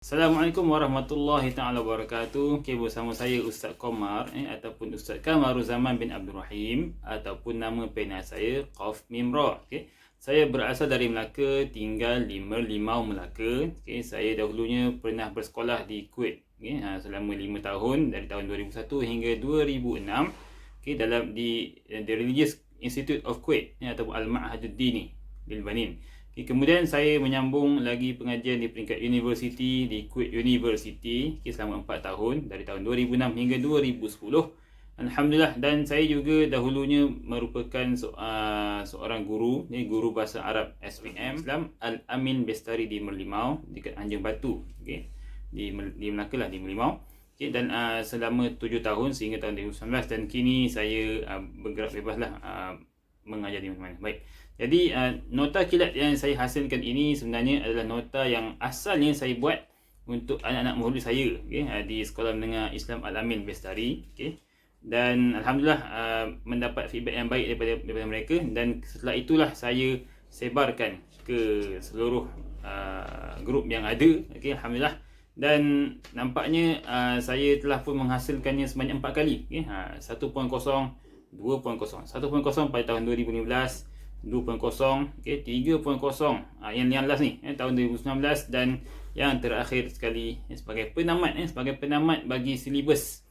Assalamualaikum warahmatullahi taala wabarakatuh. Okay, bersama saya Ustaz Komar ataupun Ustaz Kamaruzaman bin Abdul Rahim ataupun nama pena saya Qauf Mim Ra. Okay. Saya berasal dari Melaka, tinggal di Merlimau, Melaka. Okay, saya dahulunya pernah bersekolah di Kuwait selama 5 tahun dari tahun 2001 hingga 2006. Okay, dalam di The Religious Institute of Kuwait ataupun Al-Ma'hadud Dini lil Banin. Okay, kemudian saya menyambung lagi pengajian di peringkat universiti di Kuwait University selama 4 tahun dari tahun 2006 hingga 2010. Alhamdulillah, dan saya juga dahulunya merupakan seorang guru bahasa Arab SPM Islam Al-Amin Bestari di Merlimau dekat Anjing Batu, okey, di Melaka lah, di Merlimau. Okay, dan selama 7 tahun sehingga tahun 2019, dan kini saya bergerak bebaslah mengajar di mana-mana. Baik. Jadi nota kilat yang saya hasilkan ini sebenarnya adalah nota yang asalnya saya buat untuk anak-anak murid saya, di Sekolah Menengah Islam Al-Amin Bestari. Okay. Dan alhamdulillah mendapat feedback yang baik daripada mereka, dan setelah itulah saya sebarkan ke seluruh grup yang ada. Okay, alhamdulillah. Dan nampaknya saya telah pun menghasilkannya sebanyak 4 kali. 1.0, 2.0, 1.0 pada tahun 2015, 2.0, okay, 3.0 yang last ni tahun 2019, dan yang terakhir sekali sebagai penamat bagi silibus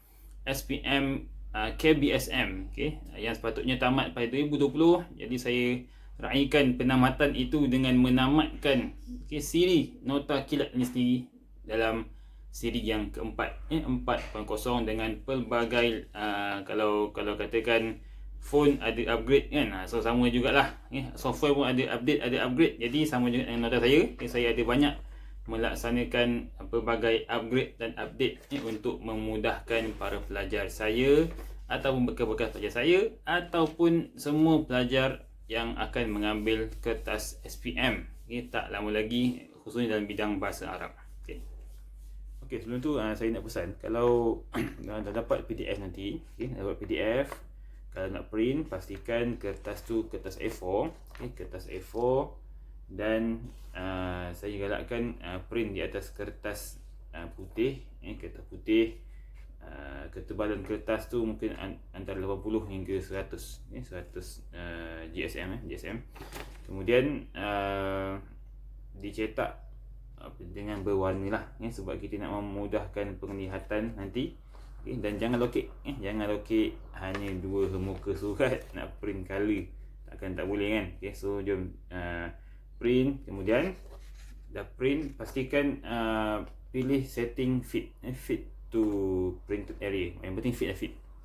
SPM KBSM, okay, yang sepatutnya tamat pada 2020. Jadi saya raikan penamatan itu dengan menamatkan, okay, siri nota kilat ini sendiri dalam siri yang keempat, 4.0, dengan pelbagai kalau katakan phone ada upgrade kan, so sama jugalah, software pun ada upgrade, jadi sama juga dengan nota saya. Saya ada banyak melaksanakan pelbagai upgrade dan update untuk memudahkan para pelajar saya ataupun bekas-bekas pelajar saya ataupun semua pelajar yang akan mengambil kertas SPM, tak lama lagi, khususnya dalam bidang bahasa Arab. Okey, sebelum tu saya nak pesan, kalau dah dapat PDF nanti, dapat PDF, kalau nak print, pastikan kertas tu kertas A4, kertas A4, dan saya galakkan print di atas kertas putih, kertas putih. Ketebalan kertas tu mungkin antara 80 hingga 100 GSM. Kemudian dicetak dengan berwarna lah, sebab kita nak memudahkan penglihatan nanti. Dan jangan lokek, hanya 2 muka surat nak print color, tak boleh kan. So jom print. Kemudian dah print, pastikan pilih setting fit to printed area. Yang penting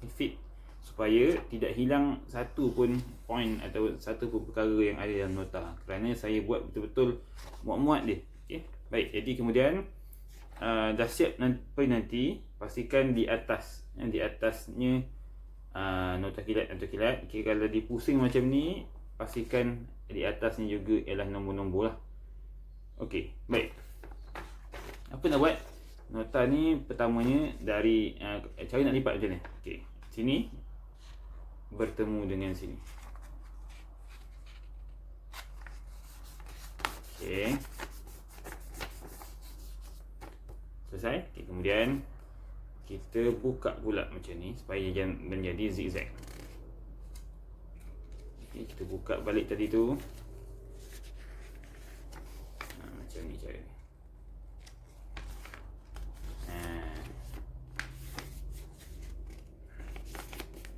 fit supaya tidak hilang satu pun point atau satu pun perkara yang ada dalam nota, kerana saya buat betul-betul muat-muat dia. Baik, jadi kemudian dah siap nanti, pastikan di atasnya nota kilat. Kalau dipusing macam ni, pastikan di atasnya juga ialah nombor-nombor lah. Okey, baik. Apa nak buat? Nota ni pertamanya dari cara nak lipat macam ni. Okey, sini bertemu dengan sini. Okey, selesai. Okay, kemudian kita buka pula macam ni supaya jangan menjadi zigzag. Okay, kita buka balik tadi tu, macam ni cara ni.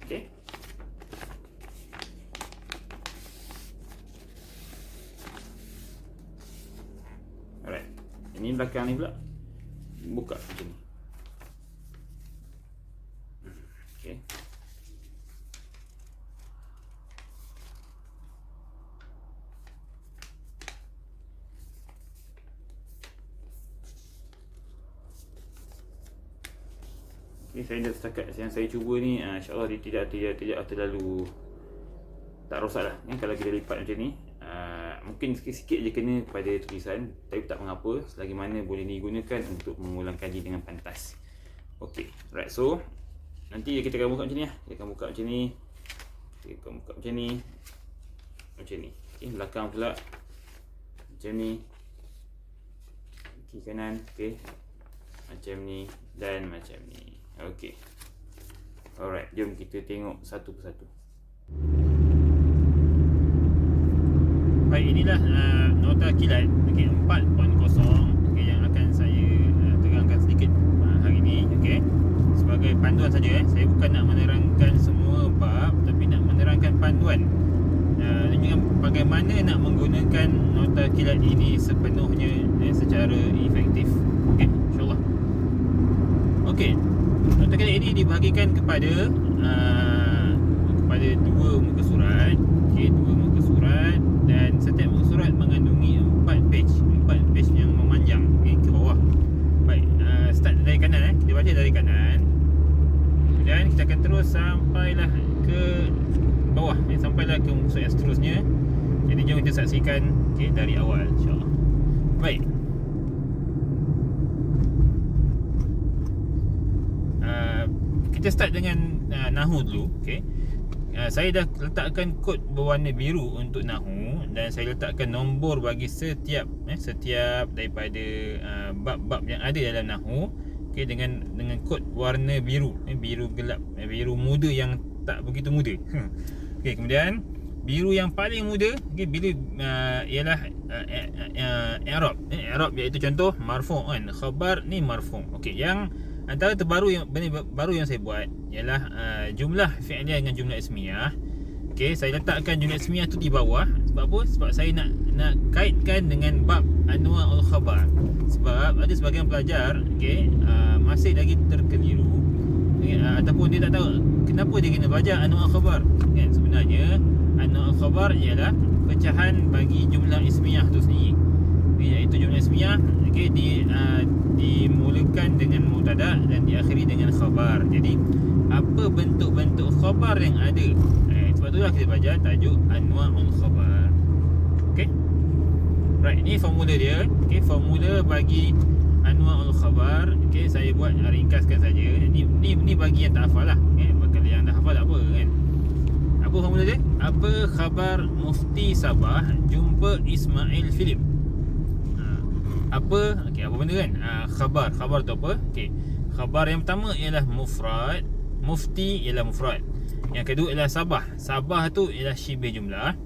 Okay, alright, ini belakang ni pula buka macam ni. Okey. Saya dah setakat yang saya cuba ni, insya-Allah dia tidak terlalu tak rosak lah. Kalau kita lipat macam ni, mungkin sikit-sikit je kena pada tulisan, tapi tak mengapa, selagi mana boleh digunakan untuk mengulang kaji dengan pantas. Okey, right, so nanti kita akan buka macam ni lah. Kita akan buka macam ni, macam ni. Okey, belakang pula macam ni. kiri kanan. Okey, macam ni dan macam ni. Okey, alright, jom kita tengok satu persatu. Baik, inilah nota kilat, okey, 4.0, okey, yang akan saya terangkan sedikit hari ini, okey, sebagai panduan saja. Saya bukan nak menerangkan semua bab, tapi nak menerangkan panduan dengan bagaimana nak menggunakan nota kilat ini sepenuhnya secara efektif. Okey, insya-Allah. Okey, nota kilat ini dibahagikan kepada dua muka surat. Okey, dua muka surat, dan setiap muka surat mengandungi 4 page yang memanjang, okey, ke bawah. Baik, start dari kanan, kita baca dari kanan. Kemudian kita akan terus sampailah ke bawah, sampailah ke muka surat yang seterusnya. Jadi jom kita saksikan, okey, dari awal, insya-Allah. Baik. Kita start dengan Nahu dulu, okey. Saya dah letakkan kod berwarna biru untuk Nahu, dan saya letakkan nombor bagi setiap daripada bab-bab yang ada dalam Nahu, okey, dengan kod warna biru, biru gelap, biru muda yang tak begitu muda. Okey, kemudian biru yang paling muda, okey, biru ialah i'rab, iaitu contoh marfu' kan, khabar ni marfu'. Okey, yang antara terbaru yang baru yang saya buat ialah jumlah fi'liyah dengan jumlah ismiyah. Okey, saya letakkan jumlah ismiyah tu di bawah. Sebab apa? Sebab saya nak kaitkan dengan bab anwa'ul khabar. Sebab ada sebahagian pelajar, okey, masih lagi terkeliru, ataupun dia tak tahu kenapa dia kena belajar anwa'ul khabar. Kan, sebenarnya anwa'ul khabar ialah pecahan bagi jumlah ismiyah tu sendiri. Iaitu jumlah ismiyah, okey, dimulakan dengan mubtada dan diakhiri dengan khabar. Jadi apa bentuk-bentuk khabar yang ada? Sebab itulah kita belajar tajuk anwa'ul khabar. Okey. Right, ini formula dia. Okey, formula bagi anwa'ul khabar. Okey, saya buat ringkaskan saja. Ni bagi yang tak hafal lah. Okey, bagi yang dah hafal tak apa kan. Apa formula dia? Apa khabar Mufti Sabah jumpa Ismail Philip? Apa, okey, apa benda kan? Khabar tu apa? Okey, khabar yang pertama ialah mufrad, mufti ialah mufrad. Yang kedua ialah Sabah tu ialah syibih jumlah.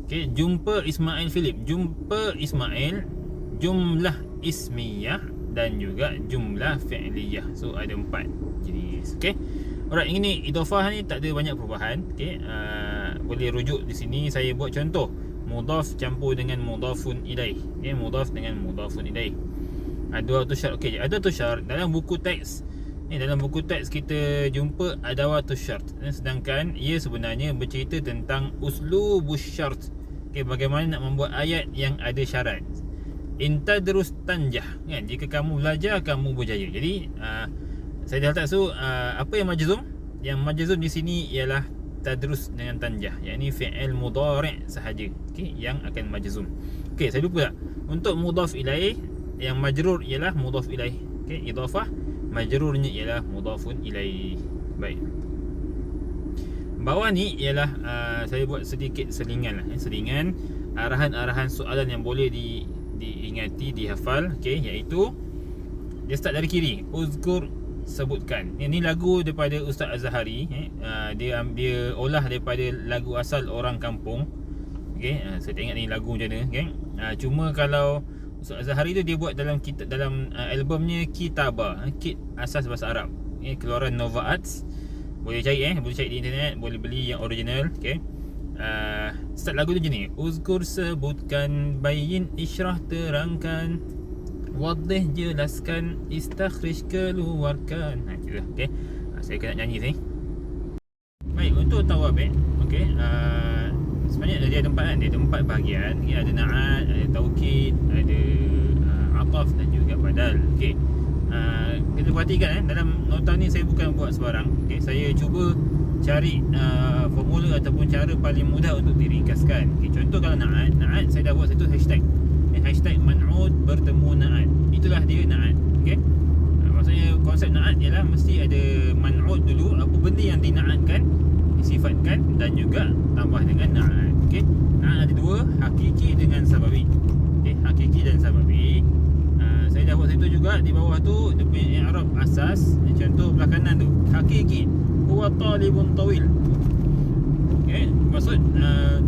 Okey, jumpa Ismail Philip, jumpa Ismail, jumlah ismiyah dan juga jumlah fi'liyah. So ada 4 jenis. Okey. Alright, ini idhofah ni tak ada banyak perubahan. Okey, boleh rujuk di sini. Saya buat contoh mudhaf campur dengan mudhafun ilaih. Okey, mudhaf dengan mudhafun ilaih. Adawatu syart. Okey, adawatu syart dalam buku teks ni, dalam buku teks kita jumpa adawatu syart. Sedangkan ia sebenarnya bercerita tentang uslubus syart. Okey, bagaimana nak membuat ayat yang ada syarat. Intadrus tanjah, kan, jika kamu belajar kamu berjaya. Jadi saya dah letak apa yang majzum? Yang majzum di sini ialah tadrus dengan tanjah, yakni fi'il mudhari' sahaja, okey, yang akan majzum. Okey, saya lupa tak, untuk mudhaf ilaih yang majrur ialah mudhaf ilaih. Okey, idhafah majrurnya ialah mudhafun ilaih. Baik, bawah ni ialah saya buat sedikit selingan lah, selingan arahan-arahan soalan yang boleh diingati, dihafal. Okey, iaitu dia start dari kiri. Uzkur, sebutkan. Ini lagu daripada Ustaz Az-Zahari. Dia olah daripada lagu asal orang kampung. Okey, saya tak ingat ni lagu macam mana, okay? Cuma kalau Ustaz Az-Zahari tu dia buat dalam albumnya Kitabah, kit asas bahasa Arab. Okay, keluaran Nova Arts. Boleh cari boleh cari di internet, boleh beli yang original. Okey. Start lagu tu macam ni. Uzkur, sebutkan, bayin, isyrah, terangkan, wadih, jelaskan, istakhrij, keluarkan. Itulah, okey. Saya kena nyanyi sini. Baik, untuk tawabik, okey, sebenarnya dia ada 4 kan. Dia ada 4 bahagian. Okay, ada na'at, ada taukid, ada ataf dan juga badal. Okey. Kita perhatikan dalam nota ni saya bukan buat sebarang. Okey, saya cuba cari formula ataupun cara paling mudah untuk diringkaskan. Okey, contoh kalau na'at saya dah buat satu hashtag. Hashtag man'ud bertemu na'at. Itulah dia na'at. Okey. Maksudnya konsep na'at ialah mesti ada man'ud dulu, apa benda yang dina'atkan, disifatkan, dan juga tambah dengan na'at. Okey. Na'at ada 2, hakiki dengan sababi. Okey, hakiki dan sababi. Saya dah buat situ juga. Di bawah tu dia punya i'rab asas. Contoh belah kanan tu, hakiki huwa talibun tawil. Okey, maksud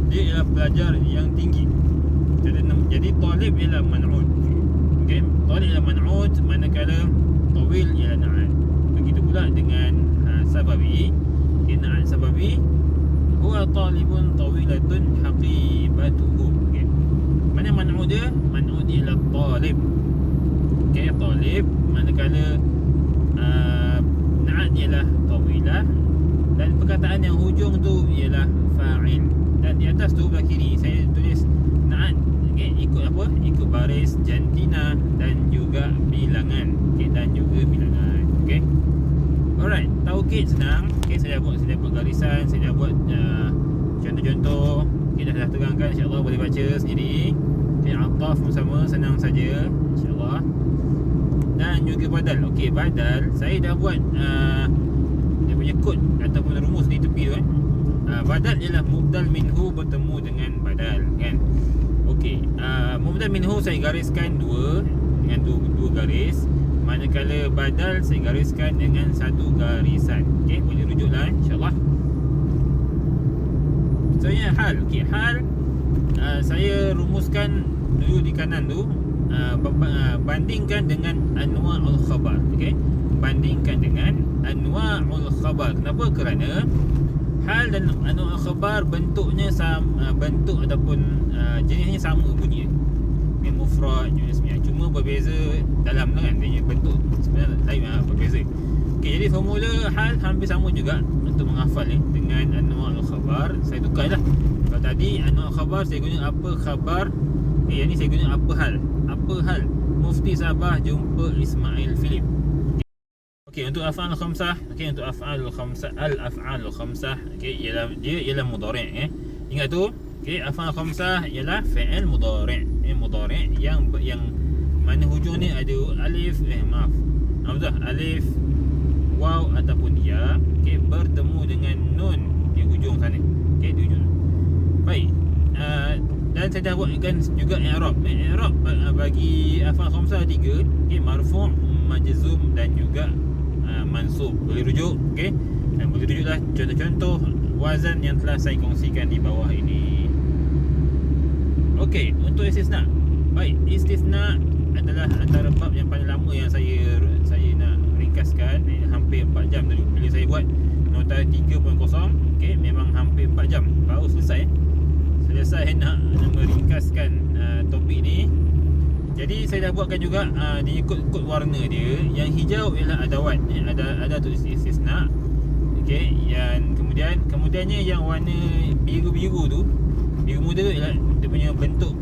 dia ialah pelajar yang tinggi. Jadi talib ialah man'ud. Okey, talib ialah man'ud, manakala tawil ialah na'at. Begitu pula dengan sababi. Okay, na'at sababi huwa talibun tawilatun haqibatuhu. Okey, mana man'ud dia? Man'ud ialah talib. Okey, talib, manakala na'at ialah tawilah, dan perkataan yang hujung tu ialah fa'il. Dan di atas tu belah kiri saya tulis na'at, okey, ikut apa? Ikut baris jantina dan juga bilangan. Okey, dan juga bilangan. Okey. Alright, taukid senang. Okey, saya dah buat garisan, saya dah buat contoh-contoh. Kita dah terangkan, insya-Allah boleh baca sendiri. Okey, ataf pun sama, senang saja insya-Allah. Dan juga badal. Okey, badal saya dah buat dia punya kod ataupun rumus di tepi tu badal ialah mubdal minhu bertemu dengan badal, kan. Okey, mubdal minhu saya gariskan dengan dua garis, manakala badal saya gariskan dengan satu garisan. Okey, boleh rujuklah insya-Allah. Contohnya hal. Okey, hal saya rumuskan dulu di kanan tu, bandingkan dengan anwa'ul khabar. Okey, bandingkan dengan anwa'ul khabar. Kenapa? Kerana hal dan anwa'ul khabar bentuknya sama, bentuk ataupun jenisnya sama bunyi. Okay, mufrad, jenis ismiyah, cuma berbeza dalam kan, dia bentuk sebenarnya lain, berbeza. Okey, jadi formula hal hampir sama juga untuk menghafal dengan anwa'ul khabar. Saya tukarlah. Kalau tadi anwa'ul khabar saya guna apa khabar, yang ni saya guna apa hal. Apa hal? Mufti Sabah jumpa Ismail Philip. Okey, untuk af'al khamsah, okey, untuk af'al khamsah, al-af'al khamsah, okey, ialah mudhari'. Ingat tu. Okey, af'al khamsah ialah fi'il mudhari'. Mudhari' yang mana hujung ni ada alif, alif, waw ataupun ya. Okey, bertemu dengan nun di hujung sana. Okey, di hujung. Baik. Dan saya dah buatkan juga i'rab. I'rab bagi af'al khamsah 3. Okey, marfu', majzum dan juga mansub. Boleh rujuk, okey. Dan boleh rujuklah contoh-contoh wazan yang telah saya kongsikan di bawah ini. Okey, untuk istisna. Baik, istisna adalah antara bab yang paling lama yang saya nak ringkaskan. Hampir 4 jam dulu bila saya buat nota 3.0. Okey, memang hampir 4 jam baru selesai nak meringkaskan topik ni. Jadi saya dah buatkan juga dia kod warna dia. Yang hijau ialah adawat, ada tu istisna. Okey, yang kemudiannya yang warna biru-biru tu, biru muda tu ialah dia punya bentuk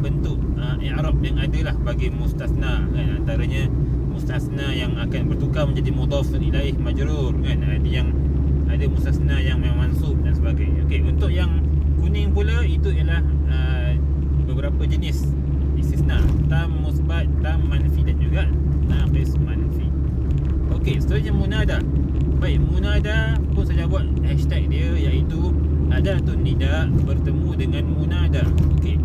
i'rab yang adalah bagi mustasna, kan. Antaranya mustasna yang akan bertukar menjadi mudhaf ilaih majrur, kan. Ada mustasna yang mansub dan sebagainya. Okey, untuk yang kuning pula itu ialah beberapa jenis istisna, tam musbat, tam manfi dan juga naqis manfi. Okey, seterusnya munada. Baik, munada pun saya buat hashtag dia, iaitu adatun nida bertemu dengan munada. Okey,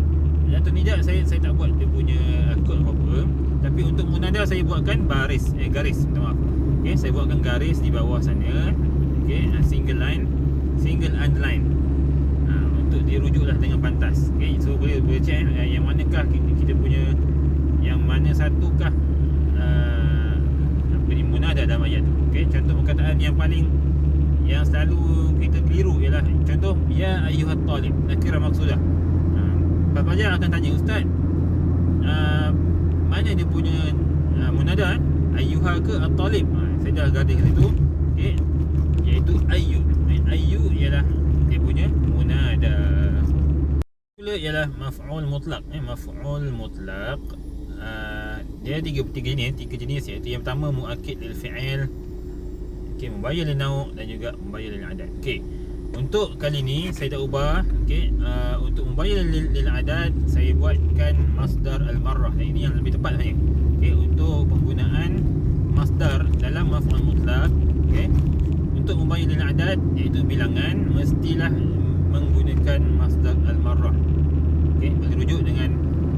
adatun nida saya tak buat dia punya kod apa-apa, tapi untuk munada saya buatkan garis, minta maaf. Okey, saya buatkan garis di bawah sana. Okey, single line, single underline, untuk dirujuklah dengan pantas. Okey, so boleh check yang manakah kita punya, yang mana satukah apa ni munada dalam ayat tu. Okey, contoh perkataan yang selalu kita keliru ialah contoh ya ayyuhat talib, nakirah maqsudah. Pelajar akan tanya, ustaz, mana dia punya munada, ayyuha ke at-talib? Saya dah garis situ. Okey, iaitu ayyu. Ayyu ialah dia punya munada. Pula ialah maf'ul mutlaq. Maf'ul mutlaq dia tiga jenis, iaitu yang pertama muakkid lil fi'il, okey, mubayyin lin nau' dan juga mubayyin lil adad. Okey, untuk kali ni saya dah ubah. Okey, untuk mubayyin lil adad saya buatkan masdar al-marrah. Ini yang lebih tepat sebenarnya. Okey, untuk penggunaan masdar dalam maf'ul mutlaq. Okey, untuk mubayyin lil adad iaitu bilangan, mestilah menggunakan masdar al-marrah. Okey, boleh rujuk dengan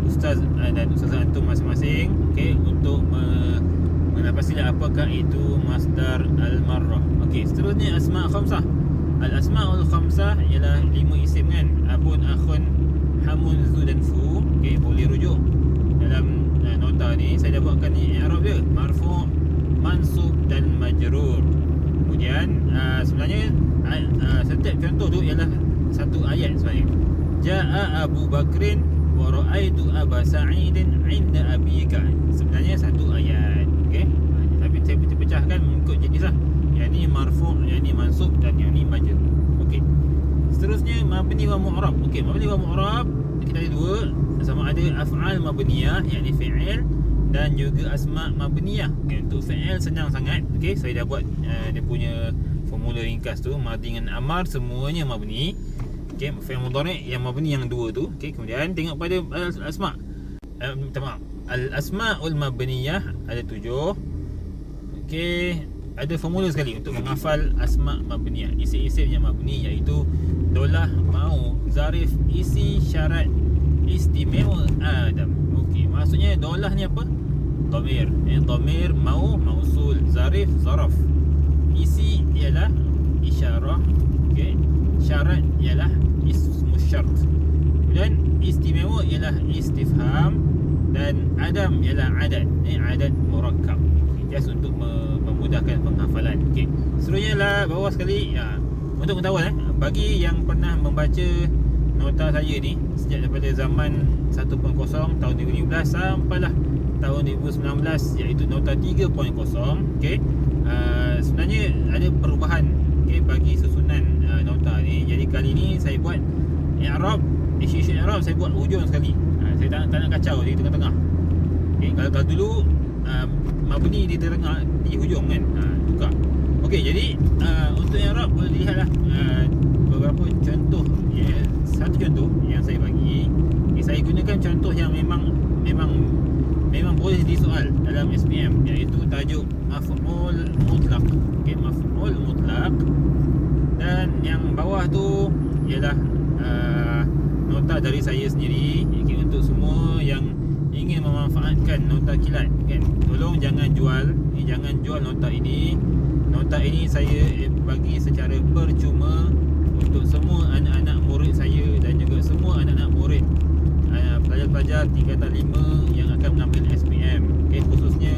ustaz dan ustazah antum masing-masing, okey, untuk menapasilah apakah itu masdar al-marrah. Okey, seterusnya asma' khamsah. Al-asma'ul khamsah ialah 5 isim kan. Abun, akhun, hamun, zu dan fu. Okey, boleh rujuk dalam nota ni. Saya dah buatkan ni i'rab dia, marfu', mansub dan majrur. Kemudian sebenarnya setiap contoh tu ialah satu ayat sebenarnya. Ja'a Abu Bakrin wa ra'aitu Aba Sa'idin 'inda abika. Sebenarnya satu ayat. Okey. Tapi saya pecah-pecahkan mengikut jenis lah. Yang ni marfu', yang ni mansub dan yang ni majrur. Okey. Seterusnya mabni wa mu'rab. Okey, mabni wa mu'rab kita ada dua, sama ada af'al mabniyah yakni fi'il dan juga asma' mabniyah. Okay, untuk fi'il senang sangat. Okey, saya dah buat dia punya formula ringkas tu, madhi dengan amar semuanya mabni. Okey, fi'il mudhari' yang mabni yang dua tu. Okey, kemudian tengok pada asma'. Maaf. Al-asma'ul mabniyah ada 7. Okey, ada formula sekali untuk menghafal asma' mabniyah. Isi-isim yang mabni iaitu dolah, mau, zarif, isi, syarat, istimewa, adam. Okey, maksudnya dolah ni apa? Dhamir. Dhamir, mau, mausul, zarif, zaraf. Isi ialah isyarah. Okey, syarat ialah ismu syart. Kemudian istimewa ialah istifham dan adam ialah adad. Adad murakkab. Just untuk memudahkan penghafalan. Okey. Seterusnya lah bawah sekali ya. Untuk pengetahuan bagi yang pernah membaca nota saya ni sejak daripada zaman 1.0 tahun 2015 sampailah tahun 2019 iaitu nota 3.0. Okey. Sebenarnya ada perubahan bagi susunan nota ni. Jadi kali ni saya buat i'rab, isu i'rab saya buat hujung sekali. Saya tak nak kacau di tengah-tengah. Okey, kalau dulu mabni di tengah di hujung kan. Tukar. Okey, jadi untuk i'rab boleh lihatlah beberapa contoh ya. Satu contoh yang saya bagi, saya gunakan contoh yang memang boleh disoal dalam SPM iaitu tajuk maf'ul mutlaq. Okey, maf'ul mutlaq. Dan yang bawah tu ialah nota dari saya sendiri. Okey, untuk semua yang ingin memanfaatkan nota kilat kan, tolong jangan jual nota ini. Nota ini saya bagi secara percuma untuk semua anak-anak murid saya dan juga semua anak-anak murid pelajar-pelajar tingkatan 5 yang akan mengambil SPM. Okey, khususnya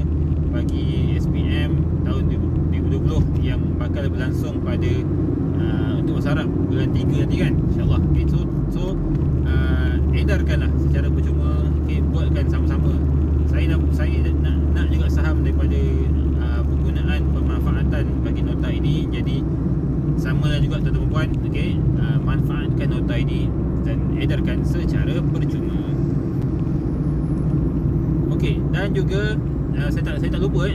bagi SPM tahun 2020 yang bakal berlangsung pada untuk bahasa Arab bulan 3 nanti kan, insya-Allah. Okey, so edarkanlah secara percuma. Okey, buatkan sama-sama. Saya nak juga saham daripada penggunaan pemanfaatan bagi nota ini. Jadi samalah juga tuan-tuan puan, okey, manfaatkan nota ini dan edarkan secara percuma. Okey, dan juga saya tak lupa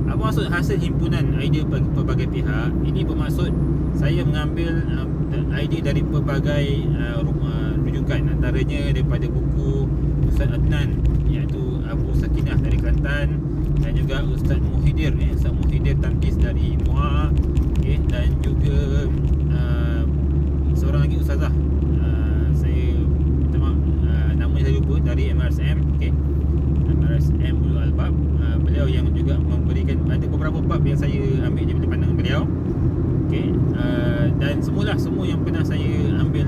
apa maksud hasil himpunan idea pelbagai pihak. Ini bermaksud saya mengambil idea dari pelbagai rujukan, antaranya daripada buku Ustaz Adnan iaitu Abu Sakinah dari Kelantan dan juga Ustaz Muhyiddin Ustaz Muhyiddin Tamtiz dari Muar, okay, dan juga seorang lagi ustazah saya minta maaf nama saya lupa, dari MRSM, okey, MRSM Ulul Albab. Beliau yang juga memberikan ada beberapa bab yang saya ambil daripada pandangan beliau. Okey, dan semua yang pernah saya ambil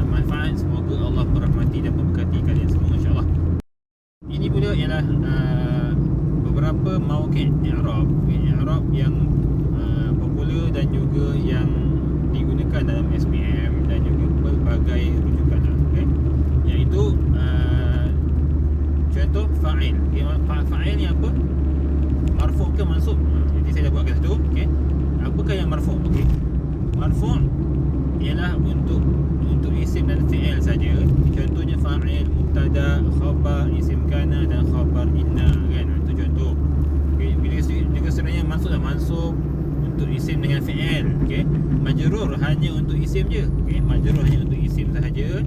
manfaat, semoga Allah merahmati dan memberkati kalian semua insya-Allah. Ini pula ialah beberapa mauqi' i'rab yang popular dan juga yang digunakan dalam SPM dan juga pelbagai rujukan, okey, iaitu contoh fa'il. Okay, fa'il ni apa? Marfu' ke mansub? Jadi saya dah buatkan satu. Okey, apakah yang marfu'? Okey, marfu' ialah untuk isim dan fi'il saja. Contohnya fa'il, mubtada, khabar, isim kana dan khabar inna kan. Itu contoh. Okey, bila juga sebenarnya mansub untuk isim dengan fi'il. Okey, majrur hanya untuk isim je. Okey, majrur hanya untuk isim sahaja,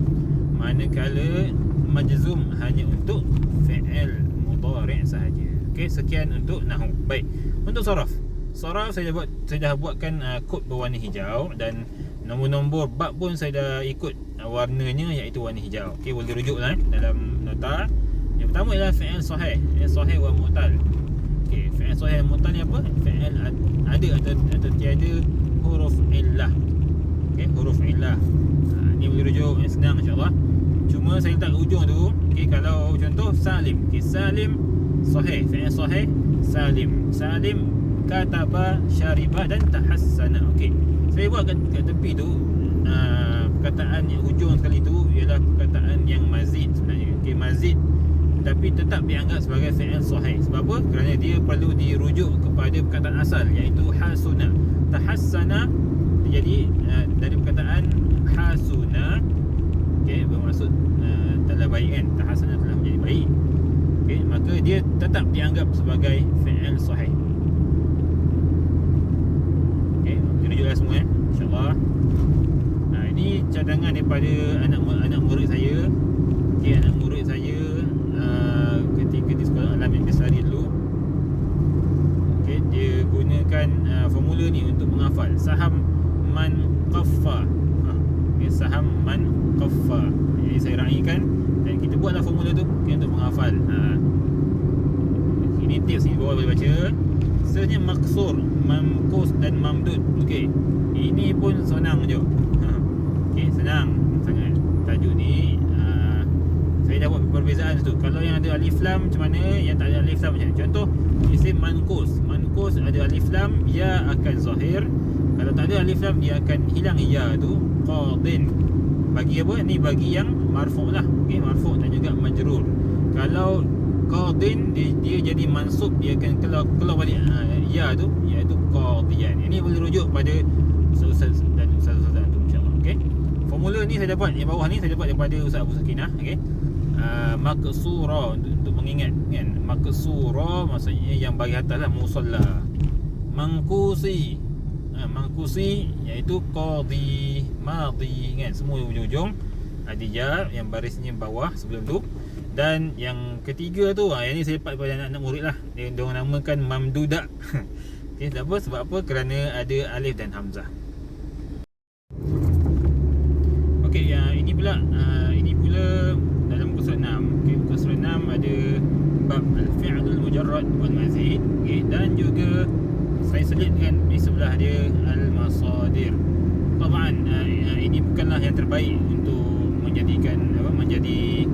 manakala majzum hanya untuk fi'il mudhari' sahaja. Okey, sekian untuk nahwu. Baik, untuk saraf saya dah buatkan kod berwarna hijau dan nombor-nombor bab pun saya dah ikut warnanya iaitu warna hijau. Okey, boleh rujuklah dalam nota. Yang pertama ialah fi'il sahih, sahih wa mu'tal. Okey, fi'il sahih dan mu'tal ni apa? Fi'il ada atau tiada huruf illah. Okey, huruf illah. Ni boleh rujuk, yang senang insya-Allah. Cuma saya letak ujung tu, okey, kalau contoh salim. Okey, salim sahih, fi'il sahih salim. Salim kataba, syariba dan tahassana. Okey. Saya buat kat tepi tu perkataan yang ujung sekali tu ialah perkataan yang mazid sebenarnya. Okey, mazid tapi tetap dianggap sebagai fi'il sahih. Sebab apa? Kerana dia perlu dirujuk kepada perkataan asal iaitu hasuna. Tahassana jadi dari perkataan hasuna. Okey, bermaksud telah baik kan? Tahassana telah menjadi baik. Okey, maka dia tetap dianggap sebagai fi'il sahih. Okey, dirujuklah semua insya-Allah. Ini cadangan daripada anak murid saya. Okey, anak murid saya ketika di sekolah Al-Amin Besari dulu. Okey, dia gunakan formula ni untuk menghafal saham man qaffa. Okey, saham man qaffa. Jadi saya raikan dan kita buatlah formula tu, okay, untuk menghafal. Ini tips ni, bawah boleh baca. Sebenarnya maksur, mamkus dan mamdud. Okey, ini pun senang je. Okey, senang sangat. Tajuk ni saya dah buat perbezaan tu. Kalau yang ada alif lam macam mana, yang tak ada alif lam macam mana. Contoh isim manqus. Manqus ada alif lam, ya akan zahir. Kalau tak ada alif lam, dia akan hilang ya tu. Qadin. Bagi apa? Ni bagi yang marfu' lah. Okey, marfu' dan juga majrur. Kalau qadin dia jadi mansub, dia akan keluar balik ya tu, iaitu qadiyan. Ini boleh rujuk pada ustaz dan ustaz-ustazah tu insya-Allah. Okey. Formula ni saya dapat yang bawah ni saya dapat daripada Ustaz Abu Sakinah. Okey. Maqsura untuk mengingat kan. Maqsura maksudnya yang bagi atas lah, musalla. Mangkusi. Mangkusi iaitu qadi, madhi kan, semua hujung-hujung ada ya yang barisnya bawah sebelum tu. Dan yang ketiga tu yang ni saya dapat daripada anak-anak murid lah. Dia orang namakan mamduda. Okey, sebab apa? Kerana ada alif dan hamzah. Okey, ini pula dalam muka surat 6. Okey, muka surat 6 ada bab al-fi'lul mujarrad wal mazid. Okey, dan juga saya selitkan di sebelah dia al-masadir. Taban ini bukanlah yang terbaik untuk menjadi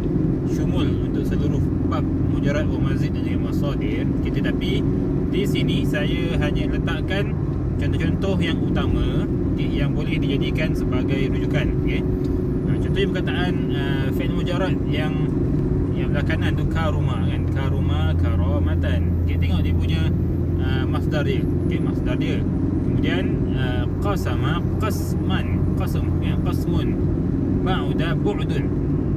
syumul untuk seluruh bab mujarrad wa mazid dan juga masadir. Tetapi di sini saya hanya letakkan contoh-contoh yang utama, okay, yang boleh dijadikan sebagai rujukan. Okay. Contohnya perkataan fi'il mujarrad yang belah kanan tu karuma kan, karuma karamatan. Okay, tengok dia punya masdar dia. Okay, masdar dia. Kemudian qasama qasman, qasm ya, qasmun, ba'uda bu'dun.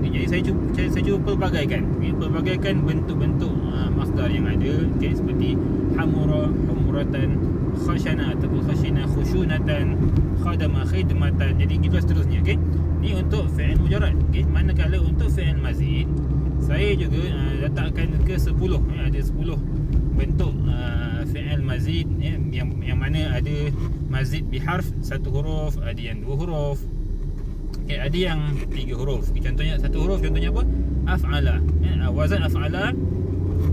Jadi saya cuba pelbagaikan bentuk-bentuk masdar yang ada. Okay, seperti hamura, humratan, khashana ataupun khashina, khushunatan, khadama, khidmatan. Jadi gitu seterusnya. Okay, ni untuk fi'il mujarrad. Okay, manakala untuk fi'il mazid saya juga letakkan ke 10. Ada 10 bentuk fi'il mazid yang mana ada mazid biharf, 1 huruf, ada yang 2 huruf. Okay, ada yang 3 huruf. Okay, contohnya 1 huruf, contohnya apa? Af'ala. Wazan af'ala.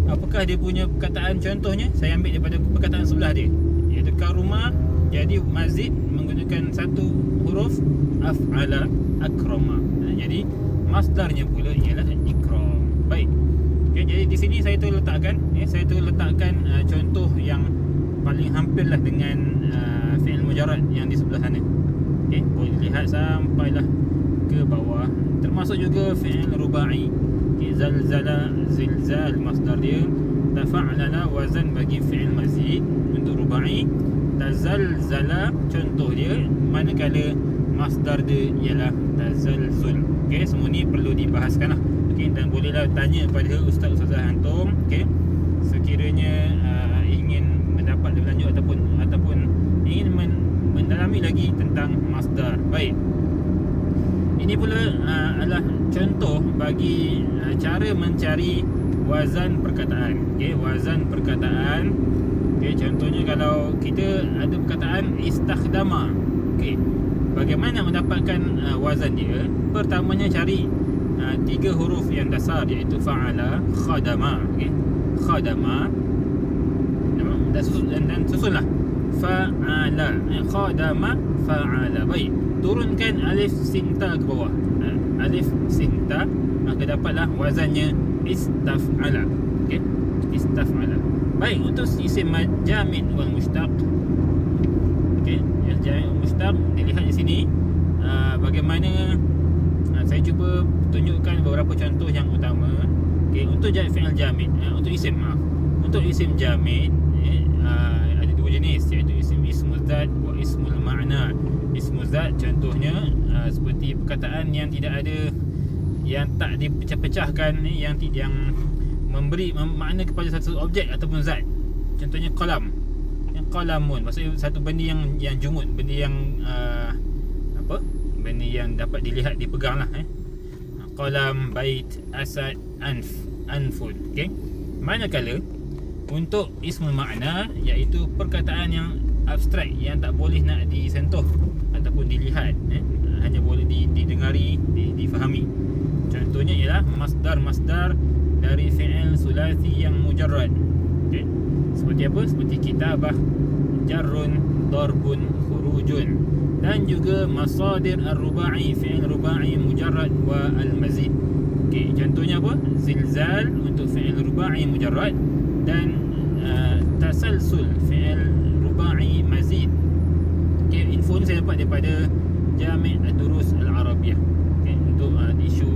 Apakah dia punya perkataan contohnya? Saya ambil daripada perkataan sebelah dia, iaitu karuma. Jadi mazid menggunakan 1 huruf, af'ala, akrama. Jadi masdarnya pula ialah ikram. Baik. Okay, jadi di sini saya tu letakkan contoh yang paling hampirlah dengan fi'il mujarrad yang di sebelah sana. Okay, boleh lihat sampailah ke bawah. Termasuk juga fi'il rubai. Okay, zalzala, zilzal masdar dia. Tafa'lala wazan bagi fi'il mazid untuk rubai. Tazalzala contoh dia, manakala masdar dia ialah tazalzul. Okay, semua ni perlu dibahaskan lah. Okay, dan bolehlah tanya pada ustaz-ustazah antum. Okay, sekiranya ingin mendapat lebih lanjut ataupun ingin mendalami lagi tentang masdar. Baik, ini pula adalah contoh bagi cara mencari wazan perkataan. Okay, wazan perkataan. Okay, contohnya kalau kita ada perkataan istakhdama. Okay, bagaimana mendapatkan wazan dia? Pertamanya cari tiga huruf yang dasar, iaitu fa'ala, khadama, okey, khadama, dan susunlah fa'ala, khadama, fa'ala. Baik, turunkan alif sinta ke bawah, alif sinta, maka dapatlah wazannya istaf'ala. Okey, istaf'ala. Baik, untuk isim jamid wal mushtaq, okey, jamid wal mushtaq, dilihat di sini bagaimana. Saya cuba tunjukkan beberapa contoh yang utama. Okey, untuk fi'il jamid, untuk isim, untuk isim jamid ada dua jenis, iaitu ismul zat wa ismul ma'na. Ismul zat contohnya seperti perkataan yang tidak ada, yang tak dipecah-pecahkan, yang memberi makna kepada satu objek ataupun zat. Contohnya qalam, qalamun, maksudnya satu benda yang jumud, benda yang benda yang dapat dilihat, dipegang lah. Qalam, bait, asad, anfun. Okey, manakala untuk ismul makna, iaitu perkataan yang abstrak, yang tak boleh nak disentuh ataupun dilihat, hanya boleh didengari, difahami. Contohnya ialah masdar dari fi'il sulasi yang mujarrad. Okey, seperti apa? Seperti kitabah, jarrun, darbun, khurujun. Dan juga masadir ar-ruba'i, fi'il ruba'i mujarrad wa al-mazid. Okey, contohnya apa? Zilzal untuk fi'il ruba'i mujarrad, dan tasalsul fi'il ruba'i mazid. Okey, info ni saya dapat daripada Jami' ad-Durus al-Arabiyah. Okey, untuk isu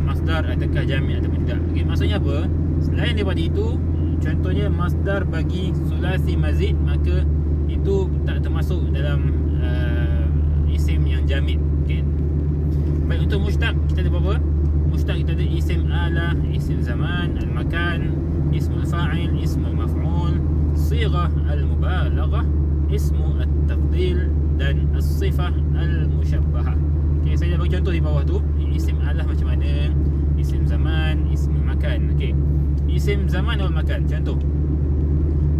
masdar adakah jami' ataupun tidak. Okey, maksudnya apa? Selain daripada itu, contohnya masdar bagi sulasi mazid, maka itu tak termasuk dalam isim yang jamid. Okey. Baik, untuk mushtaq kita ada apa? Mushtaq kita ada isim ala, isim zaman, al-makan, ismul fa'il, ismul maf'ul, sighah al-mubalaghah, ismu at-tafdil, dan as-sifah al-musyabbahah. Okey, saya dah bagi contoh di bawah tu. Isim ala macam mana, isim zaman, ismul makan. Okey, isim zaman wal makan, contoh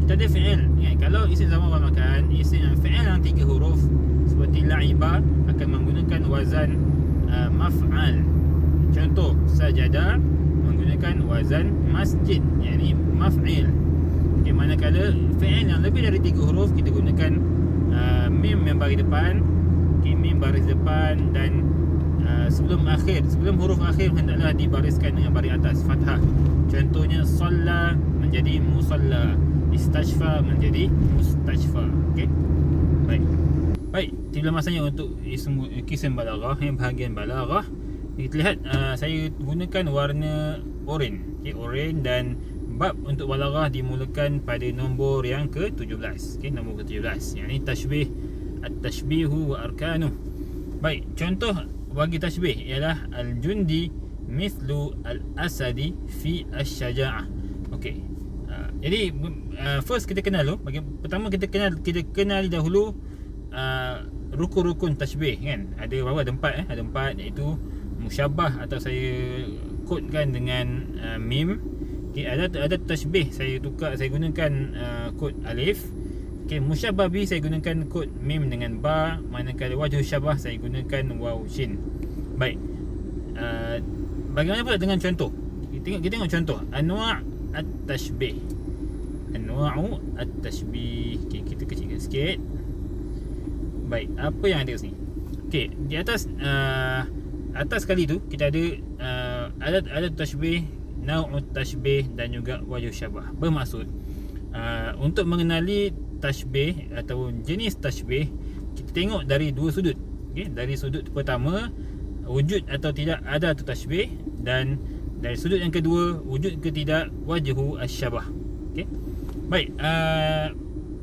kita ada fi'il. Kalau isim zaman wal makan, isim fi'il yang tiga huruf seperti la'iba akan menggunakan wazan maf'al. Contoh, sajada menggunakan wazan masjid, yakni maf'il. Okey, manakala fi'il yang lebih dari tiga huruf, kita gunakan mim yang baris depan. Okey, mim baris depan, dan sebelum huruf akhir hendaklah dibariskan dengan baris atas, fathah. Contohnya shalla menjadi musalla, istashfa menjadi mustashfa. Okey, baik, tiba masanya untuk kism balaghah, bahagian balaghah. Kita lihat saya gunakan warna oranye. Okey, oranye, dan bab untuk balaghah dimulakan pada nombor yang ke-17. Okey, nombor ke-17, yakni tashbih, at-tashbihu wa arkanuh. Baik, contoh bagi tashbih ialah al-jundi mithlu al-asadi fi asy-syaja'ah. Okey, jadi first kita kenal pertama kita kenali dahulu rukun-rukun tashbih, kan. Ada berapa? Ada empat, iaitu musyabbah, atau saya kodkan dengan mim. Okey, ada tashbih, saya gunakan kod alif. Okey, musyabbah bi saya gunakan kod mim dengan ba, manakala wajhu syabah saya gunakan waw shin. Baik, bagaimana pula dengan contoh? Kita tengok contoh anwa' at-tashbih. Anwa'u at-tashbih. Okey, kita kecilkan sikit. Baik, apa yang ada kat sini? Okey, di atas sekali tu kita ada alat tashbih, nau'ut tashbih, dan juga wajh syabah. Bermaksud untuk mengenali tashbih atau jenis tashbih, kita tengok dari dua sudut. Okey, dari sudut pertama, wujud atau tidak ada tu tashbih, dan dari sudut yang kedua, wujud ke tidak wajhu asy-syabah. Okey, baik,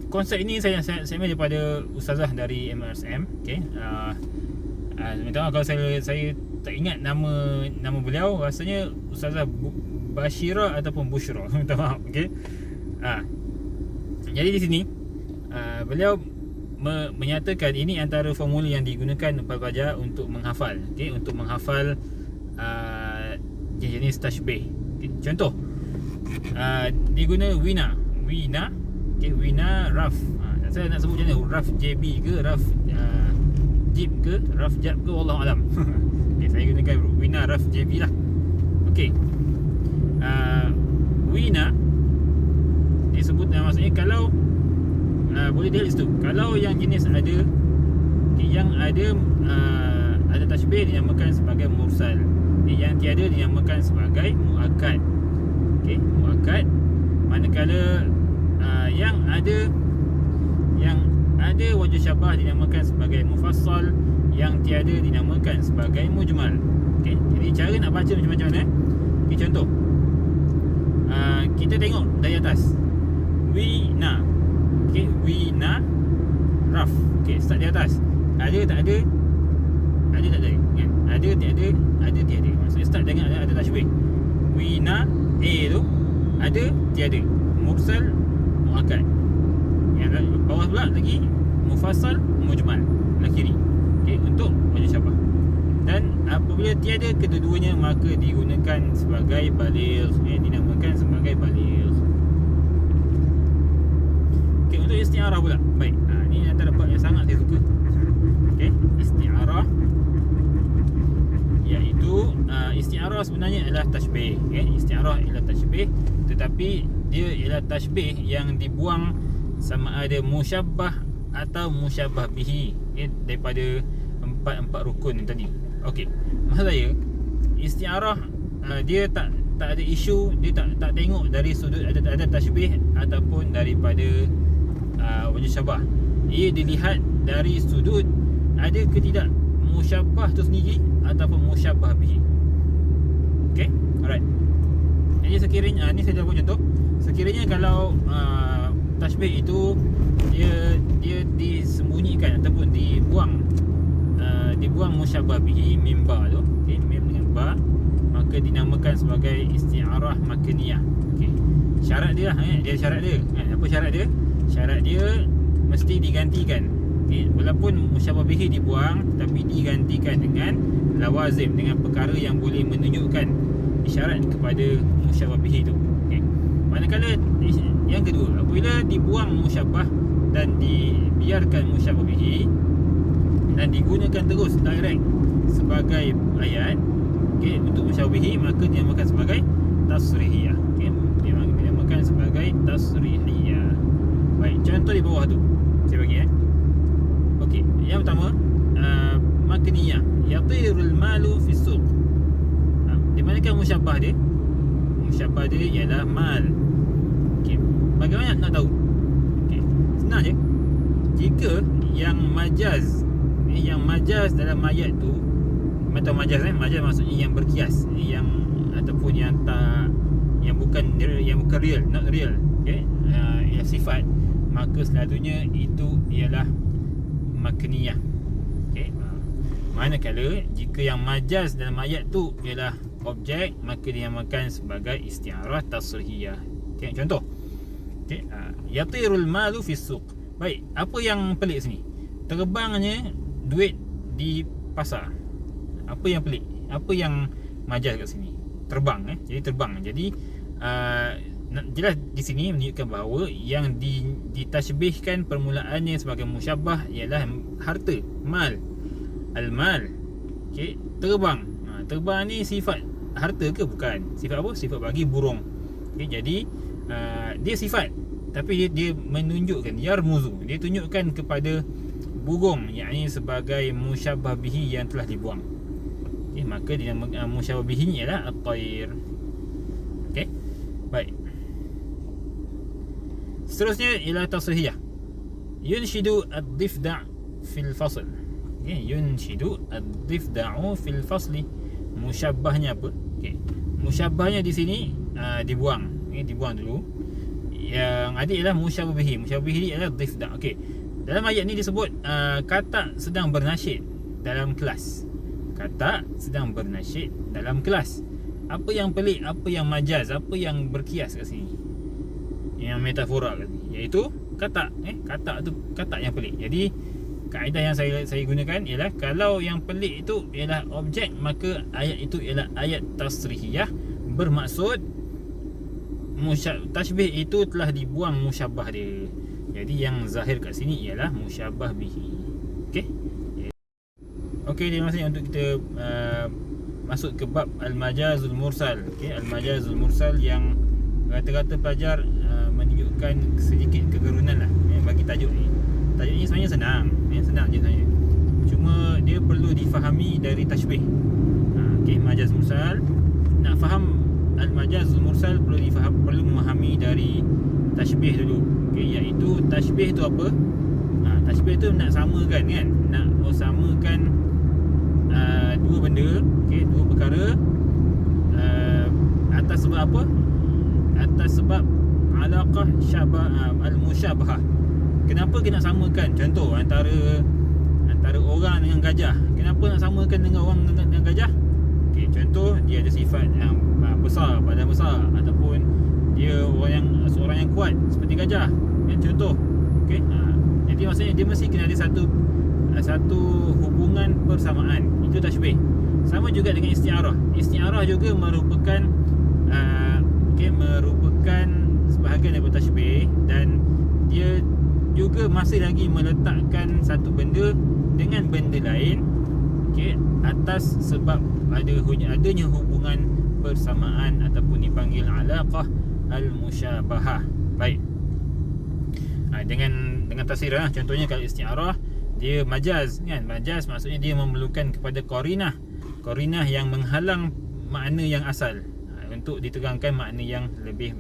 konsep ini saya ambil daripada ustazah dari MRSM. Okey, minta maaf kalau saya tak ingat nama beliau. Rasanya ustazah Bashira ataupun Bushra. Minta maaf. Okey, jadi di sini beliau menyatakan ini antara formula yang digunakan pelajar untuk menghafal. Okey, untuk menghafal jenis tashbih. Okay, contoh, diguna wina. Okey, wina raf. Saya nak sebut macam mana? Raf JB ke, raf jib ke, raf jab ke, wallahu alam. Okay, Saya gunakan Wina Raf JB lah. Okey. Wina disebut, maksudnya kalau boleh dilihat situ. Kalau yang jenis ada, yang ada tashbih dinamakan sebagai mursal. Yang tiada dinamakan sebagai muakkad. Okey, muakkad. Manakala yang ada wajh syabah dinamakan sebagai mufassal, yang tiada dinamakan sebagai mujmal. Okey, jadi cara nak baca macam mana? Okey, contoh. Kita tengok dari atas. Wina. Okey, Wina Raf. Okey, start di atas. Ada tak ada? Ada tak ada? Kan? Ada tiada? Ada tiada. Maksudnya start dengan ada tashbih. Wina A tu ada tiada. Mursal muakkad. Yang bawah pula lagi mufassal mujmal belah kiri. Okey, untuk wajh syabah. Dan apabila tiada kedua-duanya maka digunakan sebagai baligh, dinamakan sebagai baligh. Okey, untuk isti'arah pula. Baik. Ni antara bab yang sangat saya suka. Okey, isti'arah, iaitu isti'arah sebenarnya adalah tashbih. Okey, isti'arah ialah tashbih, tetapi dia ialah tashbih yang dibuang sama ada musyabbah atau musyabbah bihi, daripada empat rukun yang tadi. Okey, maksud saya isti'arah dia tak ada isu, dia tak tengok dari sudut ada tashbih ataupun daripada wajh syabah. Ia dilihat dari sudut ada ke tidak musyabbah tu sendiri ataupun musyabbah bihi. Okey, alright. Jadi sekiranya ni saya dah buat contoh. Sekiranya kalau tashbih itu dia disembunyikan ataupun dibuang musyabbah bihi, mim ba tu, okey, mim dengan ba, maka dinamakan sebagai isti'arah makaniyah. Okey, syarat dia dia syarat dia kan? Apa syarat dia? Syarat dia mesti digantikan. Okey, walaupun musyabbah bihi dibuang tapi digantikan dengan lawazim, dengan perkara yang boleh menunjukkan isyarat kepada musyabbah bihi tu. Okey, manakala yang kedua, apabila dibuang musyabbah dan dibiarkan musyabbah bihi dan digunakan terus direct sebagai ayat, okey, untuk musyabbah bihi, maka dinamakan sebagai tasrihiyah. Okey, dinamakan sebagai tasrihiyah. Baik, contoh di bawah tu saya bagi okey, yang pertama makaniyah, yatirul malu fi suq. Di manakah musyabbah dia? Musyabbah dia ialah mal. Okey, bagaimana nak tahu? Okey, senang je. Jika yang majaz dalam ayat tu, atau majaz maksudnya yang berkias, yang ataupun yang bukan real, not real. Okey, yang sifat, maka selalunya itu ialah makaniyah. Okey, manakala jika yang majaz dalam ayat tu ialah objek, maka dinamakan sebagai isti'arah tasrihiyah. Tengok contoh. Okey, yatirul malu fi suq. Baik, apa yang pelik sini? Terbangnya duit di pasar. Apa yang pelik? Apa yang majaz kat sini? Terbang jadi terbang. Jadi jelas di sini menunjukkan bahawa yang ditashbihkan permulaannya sebagai musyabbah ialah harta, mal. Al-mal. Okey, terbang. Terbang ni sifat harta ke bukan? Sifat apa? Sifat bagi burung. Okey, jadi dia sifat, tapi dia menunjukkan yarmuzu, dia tunjukkan kepada burung, yakni sebagai musyabbah bihi yang telah dibuang. Okey, maka dia musyabbah bihi ni ialah at-tayr. Okey, baik. Seterusnya ialah tasrihiyah. Yunshidu ad-difda' fil fasl. Okey, yunshidu ad-difda'u fil fasli. Musyabbahnya apa? Okey, musyabbahnya di sini dibuang. Okey, dibuang dulu. Yang ada ialah musyabbah bihi. Musyabbah bihi ialah difda'. Okey, dalam ayat ni disebut kata sedang bernasyid dalam kelas. Kata sedang bernasyid dalam kelas. Apa yang pelik, apa yang majaz, apa yang berkias kat sini, yang metafora kat sini, iaitu kata. Kata tu kata yang pelik. Jadi kaedah yang saya gunakan ialah kalau yang pelik itu ialah objek, maka ayat itu ialah ayat tasrihiyah, bermaksud tashbih itu telah dibuang musyabbah dia. Jadi yang zahir kat sini ialah musyabbah bihi. Okey. Okey, terima kasih untuk kita masuk ke bab al-majazul mursal. Okey, al-majazul mursal yang rata-rata pelajar menunjukkan sedikit kegerunan lah bagi tajuk ni. Tajuk ni sebenarnya senang, senang je sebenarnya. Cuma dia perlu difahami dari tashbih. Okey, majaz mursal. Nak faham al-majazul mursal perlu memahami dari tashbih dulu. Okey, iaitu tashbih tu apa? Tashbih tu nak samakan kan? Nak samakan dua benda, okey, dua perkara atas sebab apa? Atas sebab alaqah al-musyabahah. Kenapa kena samakan? Contoh antara orang dengan gajah. Kenapa nak samakan dengan orang dengan gajah? Okey, contoh dia ada sifat yang besar, badan besar, ataupun dia seorang yang kuat seperti gajah. Contoh. Okey. Jadi maksudnya dia mesti kena ada satu hubungan persamaan. Itu tashbih. Sama juga dengan isti'arah. Isti'arah juga merupakan merupakan sebahagian daripada tashbih, dan dia juga masih lagi meletakkan satu benda dengan benda lain, okey, atas sebab adanya hubungan persamaan ataupun dipanggil alaqah al-musyabahah. Baik. Dengan tafsir contohnya kalau isti'arah dia majaz kan. Majaz maksudnya dia memerlukan kepada qarinah yang menghalang makna yang asal untuk diterangkan makna yang lebih